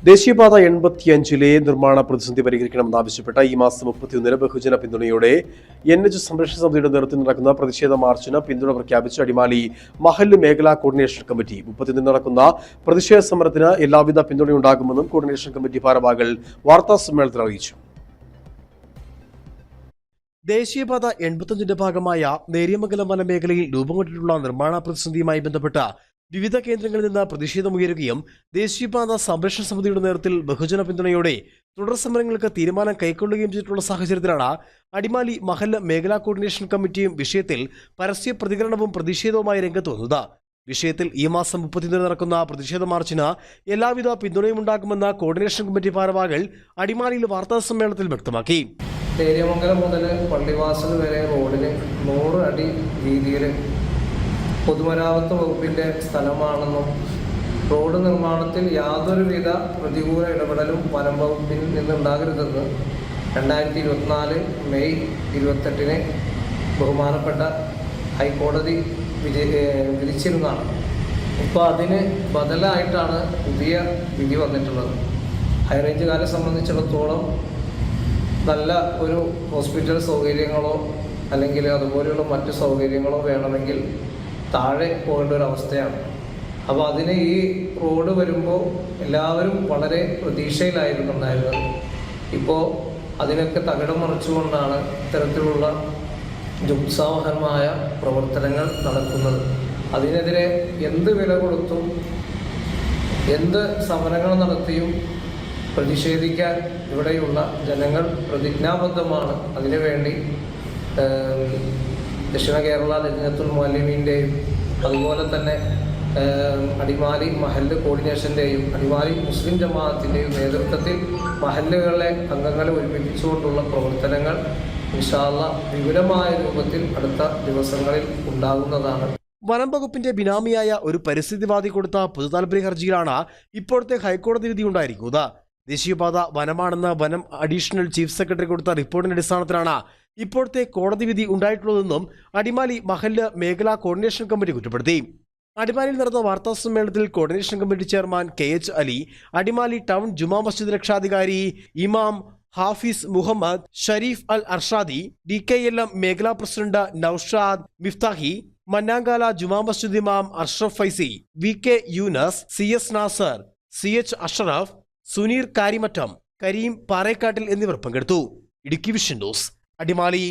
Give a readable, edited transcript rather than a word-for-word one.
ദേശീയപാത 85 നിർമ്മാണ പ്രതിസന്ധി പരിഹരിക്കണമെന്നാവശ്യപ്പെട്ട ഈ മാസം 31 ബഹുജന പിന്തുണയോടെ NH സംരക്ഷണ സമിതിയുടെ നേതൃത്വത്തിൽ നടക്കുന്ന പ്രതിഷേധ മാർച്ചിന് പിന്തുണ പ്രഖ്യാപിച്ച് അടിമാലി മഹല്ല് മേഖലാ കോർഡിനേഷൻ കമ്മിറ്റി 31 നടക്കുന്ന പ്രതിഷേധ സമരത്തിന് എല്ലാവിധ പിന്തുണയുണ്ടാകുമെന്നും കോർഡിനേഷൻ കമ്മിറ്റി ഭാരവാഹികൾ വാർത്താസമ്മേളനത്തിൽ അറിയിച്ചു. ദേശീയപാത 85 ഭാഗമായ നേര്യമംഗലം വനമേഖലയിൽ രൂപം കൊണ്ടിട്ടുള്ള നിർമ്മാണ പ്രതിസന്ധിയുമായി ബന്ധപ്പെട്ട വിവിധ കേന്ദ്രങ്ങളിൽ നിന്ന് പ്രതിഷേധമുയരുകയും ദേശീയപാത സംരക്ഷണ സമിതിയുടെ നേതൃത്വത്തിൽ ബഹുജന പിന്തുണയോടെ തുടർ സമരങ്ങൾക്ക് തീരുമാനം കൈക്കൊള്ളുകയും ചെയ്തിട്ടുള്ള സാഹചര്യത്തിലാണ് അടിമാലി മഹല്ല് മേഖലാ കോർഡിനേഷൻ കമ്മിറ്റിയും വിഷയത്തിൽ പരസ്യ പ്രതികരണവും പ്രതിഷേധവുമായി രംഗത്ത് വന്നത്. വിഷയത്തിൽ ഈ മാസം 31 നടക്കുന്ന പ്രതിഷേധ മാർച്ചിന് എല്ലാവിധ പിന്തുണയും ഉണ്ടാകുമെന്ന് കോർഡിനേഷൻ കമ്മിറ്റി ഭാരവാഹികൾ അടിമാലിയിൽ വാർത്താസമ്മേളനത്തിൽ വ്യക്തമാക്കി. നേര്യമംഗലം മുതൽ പള്ളിവാസൽ വരെ റോഡിന് 100 അടി വീതിയിൽ പൊതുമരാമത്ത് വകുപ്പിൻ്റെ സ്ഥലമാണെന്നും റോഡ് നിർമ്മാണത്തിൽ യാതൊരുവിധ പ്രതികൂല ഇടപെടലും വനം വകുപ്പിൽ നിന്നുണ്ടാകരുതെന്ന് 2024 മെയ് 28 ബഹുമാനപ്പെട്ട ഹൈക്കോടതി വിധിച്ചിരുന്നതാണ്. ഇപ്പോൾ അതിന് ബദലായിട്ടാണ് പുതിയ വിധി വന്നിട്ടുള്ളത്. ഹൈറേഞ്ചുകാരെ സംബന്ധിച്ചിടത്തോളം നല്ല ഒരു ഹോസ്പിറ്റൽ സൗകര്യങ്ങളോ അല്ലെങ്കിൽ അതുപോലെയുള്ള മറ്റ് സൗകര്യങ്ങളോ വേണമെങ്കിൽ താഴെ പോകേണ്ട ഒരു അവസ്ഥയാണ്. അപ്പോൾ അതിന് ഈ റോഡ് വരുമ്പോൾ എല്ലാവരും വളരെ പ്രതീക്ഷയിലായിരുന്നുണ്ടായിരുന്നത്. ഇപ്പോൾ അതിനൊക്കെ തകിടം മറിച്ചുകൊണ്ടാണ് ഇത്തരത്തിലുള്ള ജുത്സാവഹമായ പ്രവർത്തനങ്ങൾ നടക്കുന്നത്. അതിനെതിരെ എന്ത് വില കൊടുത്തും എന്ത് സമരങ്ങൾ നടത്തിയും പ്രതിഷേധിക്കാൻ ഇവിടെയുള്ള ജനങ്ങൾ പ്രതിജ്ഞാബദ്ധമാണ്. അതിനുവേണ്ടി ദക്ഷിണ കേരള ലജ്നത്തുൽ മുഅല്ലിമീൻ്റെയും അതുപോലെ തന്നെ അടിമാലി മഹല്ല് കോർഡിനേഷൻ്റെയും അടിമാലി മുസ്ലിം ജമാഅത്തിൻ്റെയും നേതൃത്വത്തിൽ മഹല്ലുകളെ അംഗങ്ങളെ ഒരുമിപ്പിച്ചുകൊണ്ടുള്ള പ്രവർത്തനങ്ങൾ ഇൻഷാ അല്ലാഹ് വിപുലമായ രൂപത്തിൽ അടുത്ത ദിവസങ്ങളിൽ ഉണ്ടാകുന്നതാണ്. വനം വകുപ്പിന്റെ ബിനാമിയായ ഒരു പരിസ്ഥിതിവാദി കൊടുത്ത പൊതുതാൽപര്യ ഹർജിയിലാണ് ഇപ്പോഴത്തെ ഹൈക്കോടതി വിധി ഉണ്ടായിരിക്കുന്നത്. ദേശീയപാത വനമാണെന്ന് വനം അഡീഷണൽ ചീഫ് സെക്രട്ടറി കൊടുത്ത റിപ്പോർട്ടിന്റെ അടിസ്ഥാനത്തിലാണ് ഇപ്പോഴത്തെ കോടതി വിധി ഉണ്ടായിട്ടുള്ളതെന്നും അടിമാലി മഹല്ല് മേഖലാ കോർഡിനേഷൻ കമ്മിറ്റി കുറ്റപ്പെടുത്തി. അടിമാലിയിൽ നടന്ന വാർത്താ സമ്മേളനത്തിൽ coordination committee chairman KH Ali, Adimali town Juma Masjid രക്ഷാധികാരി ഇമാം ഹാഫിസ് മുഹമ്മദ്, ഷരീഫ് അൽ അർഷാദി, DKLM മേഖലാ പ്രസിഡന്റ് നൌഷാദ് മിഫ്താഹി, മന്നാങ്കാല ജുമാ മസ്ജിദ് ഇമാം Ashraf Faizy, VK Yunus, CS Nasar, CH Ashraf, Suneer Karimattam, Kareem Parekkattil എന്നിവർ പങ്കെടുത്തു. Idukki vision news, Adimali.